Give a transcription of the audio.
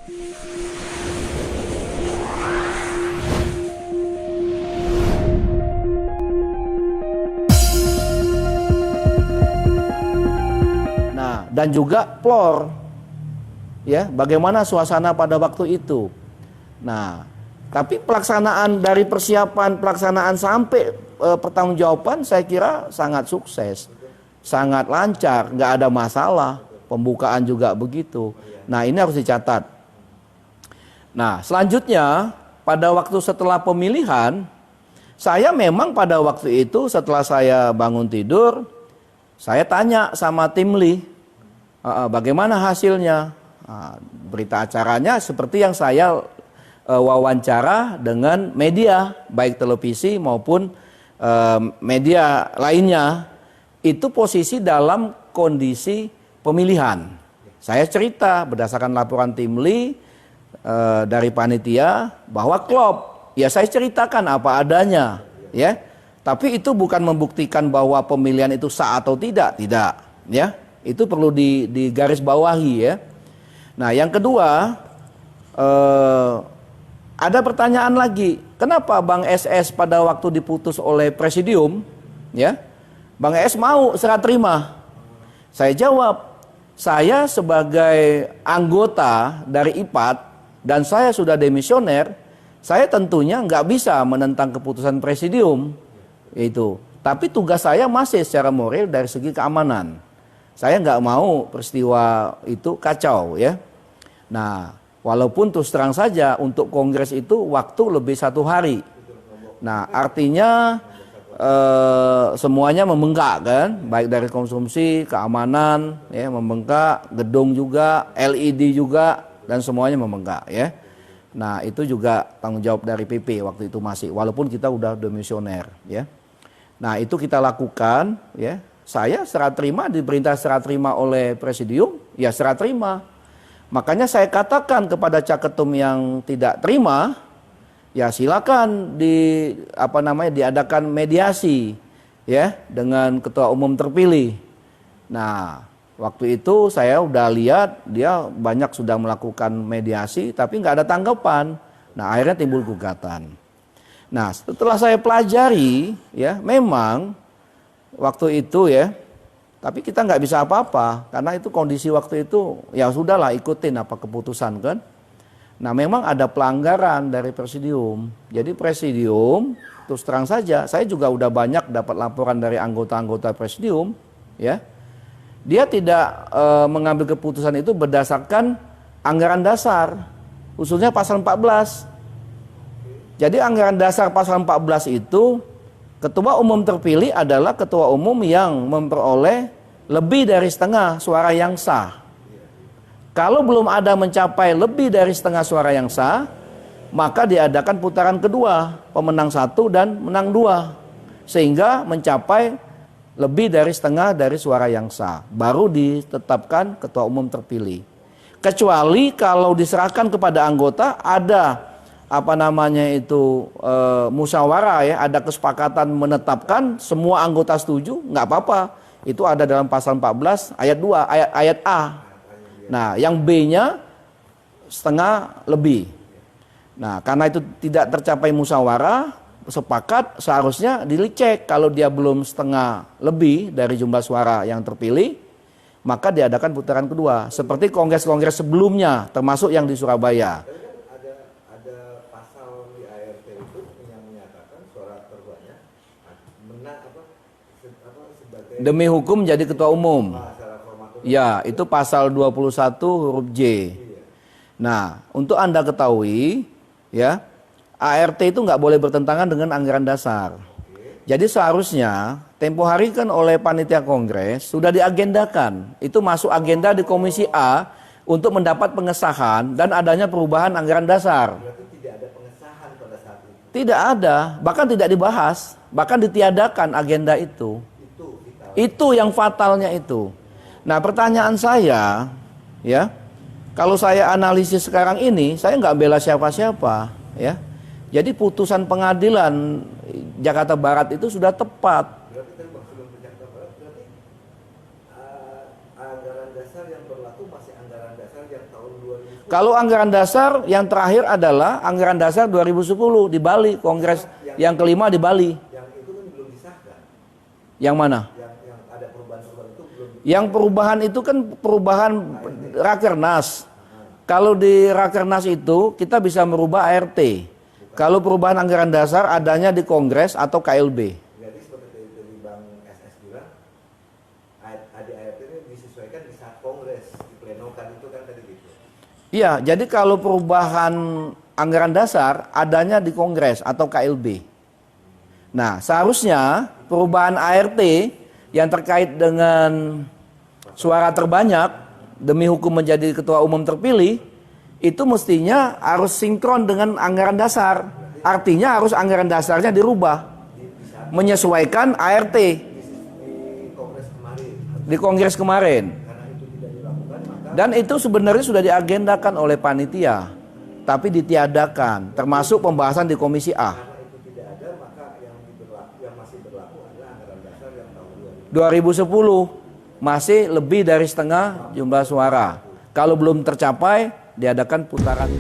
Nah, dan juga plor, ya, bagaimana suasana pada waktu itu. Nah, tapi pelaksanaan dari persiapan pelaksanaan sampai pertanggungjawaban saya kira sangat sukses, sangat lancar, nggak ada masalah. Pembukaan juga begitu. Nah, ini harus dicatat. Nah, selanjutnya pada waktu setelah pemilihan, saya memang pada waktu itu setelah saya bangun tidur, saya tanya sama tim Li, bagaimana hasilnya. Berita acaranya seperti yang saya wawancara dengan media, baik televisi maupun media lainnya. Itu posisi dalam kondisi pemilihan. Saya cerita berdasarkan laporan tim Li dari panitia bahwa klop. Ya, saya ceritakan apa adanya, ya. Tapi itu bukan membuktikan bahwa pemilihan itu sah atau tidak, ya. Itu perlu digarisbawahi, ya. Nah, yang kedua, ada pertanyaan lagi. Kenapa Bang SS pada waktu diputus oleh presidium, ya, Bang SS mau serah terima? Saya jawab, saya sebagai anggota dari IPAT dan saya sudah demisioner, saya tentunya nggak bisa menentang keputusan presidium itu. Tapi tugas saya masih secara moral dari segi keamanan. Saya nggak mau peristiwa itu kacau, ya. Nah, walaupun terus terang saja untuk kongres itu waktu lebih 1 hari. Nah, artinya semuanya membengkak kan, baik dari konsumsi, keamanan, ya, membengkak, gedung juga, LED juga, dan semuanya membengkak, ya. Nah, itu juga tanggung jawab dari PP waktu itu masih, walaupun kita udah demisioner, ya. Nah, itu kita lakukan, ya. Saya serah terima, diperintah serah terima oleh presidium, ya serah terima. Makanya saya katakan kepada caketum yang tidak terima, ya silakan diadakan mediasi, ya, dengan ketua umum terpilih. Nah, waktu itu saya udah lihat dia banyak sudah melakukan mediasi tapi nggak ada tanggapan. Nah, akhirnya timbul gugatan. Nah, setelah saya pelajari, ya, memang waktu itu, ya, tapi kita nggak bisa apa-apa karena itu kondisi waktu itu, ya sudahlah, ikutin apa keputusan kan. Nah, memang ada pelanggaran dari presidium. Jadi presidium, terus terang saja, saya juga udah banyak dapat laporan dari anggota-anggota presidium, ya. Dia tidak mengambil keputusan itu berdasarkan anggaran dasar, khususnya pasal 14. Jadi anggaran dasar pasal 14 itu, ketua umum terpilih adalah ketua umum yang memperoleh lebih dari setengah suara yang sah. Kalau belum ada mencapai lebih dari setengah suara yang sah, maka diadakan putaran kedua, pemenang 1 dan menang 2. Sehingga mencapai lebih dari setengah dari suara yang sah. Baru ditetapkan ketua umum terpilih. Kecuali kalau diserahkan kepada anggota, ada musyawarah, ya, ada kesepakatan menetapkan, semua anggota setuju, nggak apa-apa. Itu ada dalam pasal 14 ayat 2, ayat A. Nah, yang B-nya setengah lebih. Nah, karena itu tidak tercapai musyawarah, sepakat, seharusnya dicek. Kalau dia belum setengah lebih dari jumlah suara yang terpilih, maka diadakan putaran kedua. Seperti kongres-kongres sebelumnya, termasuk yang di Surabaya. Ada pasal di ART itu yang menyatakan suara terbanyak menang sebagai demi hukum jadi ketua umum. Ya, itu pasal 21 huruf J. Nah, untuk Anda ketahui, ya, ART itu nggak boleh bertentangan dengan anggaran dasar. Jadi seharusnya tempo hari kan oleh panitia kongres sudah diagendakan. Itu masuk agenda di Komisi A untuk mendapat pengesahan dan adanya perubahan anggaran dasar. Berarti tidak ada pengesahan pada saat itu. Tidak ada, bahkan tidak dibahas, bahkan ditiadakan agenda itu. Itu yang fatalnya itu. Nah, pertanyaan saya, ya, kalau saya analisis sekarang ini, saya nggak bela siapa-siapa, ya. Jadi putusan pengadilan Jakarta Barat itu sudah tepat. Berarti kan sebelum ke Jakarta Barat, berarti anggaran dasar yang berlaku masih anggaran dasar yang tahun 2010. Kalau anggaran dasar yang terakhir adalah anggaran dasar 2010 di Bali, Kongres yang kelima di Bali. Yang itu kan belum disahkan. Yang mana? Yang ada perubahan-perubahan itu belum. Yang perubahan itu kan perubahan Rakernas. Kalau di Rakernas itu kita bisa merubah ART. Kalau perubahan anggaran dasar adanya di Kongres atau KLB. Jadi seperti dari Bang SS bilang, ADART ini disesuaikan di saat Kongres, diplenokan itu kan tadi gitu. Iya, jadi kalau perubahan anggaran dasar adanya di Kongres atau KLB. Nah, seharusnya perubahan ART yang terkait dengan suara terbanyak demi hukum menjadi ketua umum terpilih itu mestinya harus sinkron dengan anggaran dasar. Artinya harus anggaran dasarnya dirubah menyesuaikan ART di Kongres kemarin. Karena itu tidak dilakukan, maka Dan itu sebenarnya sudah diagendakan oleh panitia, tapi ditiadakan, termasuk pembahasan di Komisi A. karena itu tidak ada, maka yang masih berlaku adalah anggaran dasar yang tahun 2010 masih lebih dari setengah jumlah suara. Kalau belum tercapai, diadakan putaran